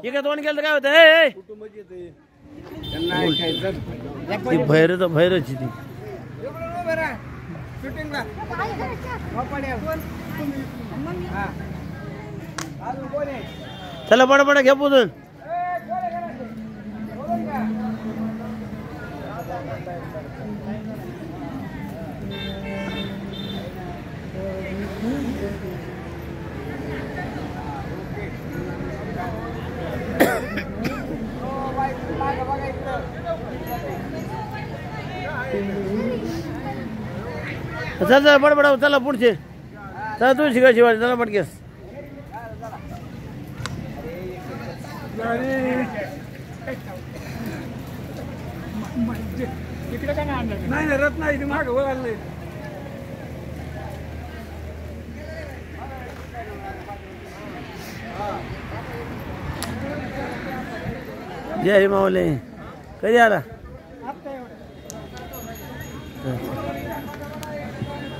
इकडे दोन केलं तर काय होतं भैर तर भैरची ती चला पडा घ्या पुजून चल बडबड चला पुढचे चला तू शिका शिवाय चला पटकेस नाही रत नाही माग वळाल नाही जय माऊली कधी आला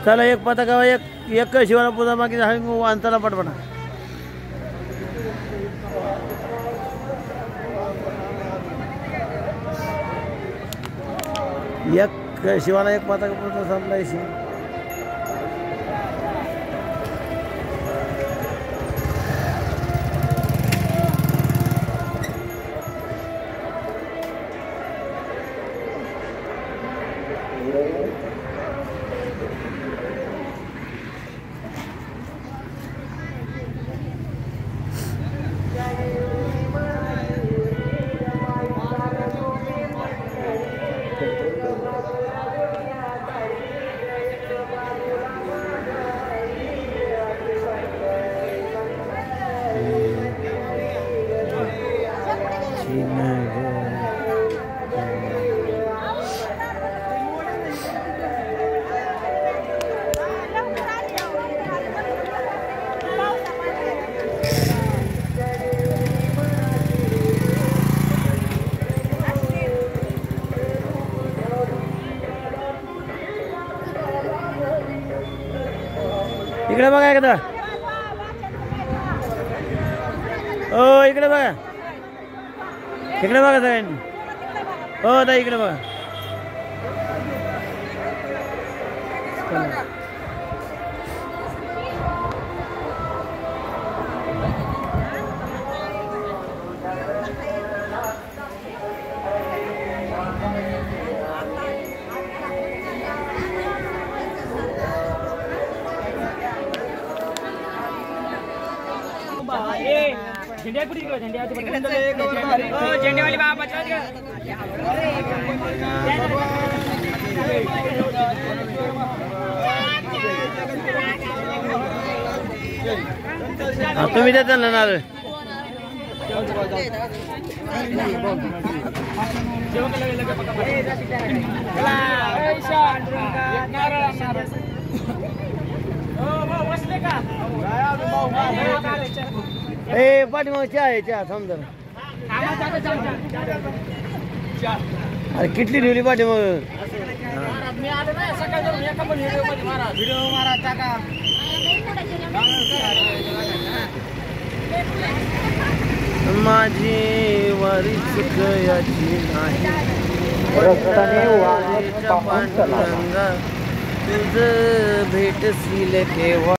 चला एक पताका एक शिवाला पूजा बाकी चला पटपटा एक शिवाला एक पताका पूजा संपला इकडे बघा एकदा इकडे बघा सगळ्यांनी ताई इकडे बघा झेंडेवाली बाबा तुम्ही देता ना नारळ पाठीमाग चहा आहे चहा समजा अरे किटली ठेवली पाठीमाग माझी वारी चुक याची नाही तुझ भेटशील केव्हा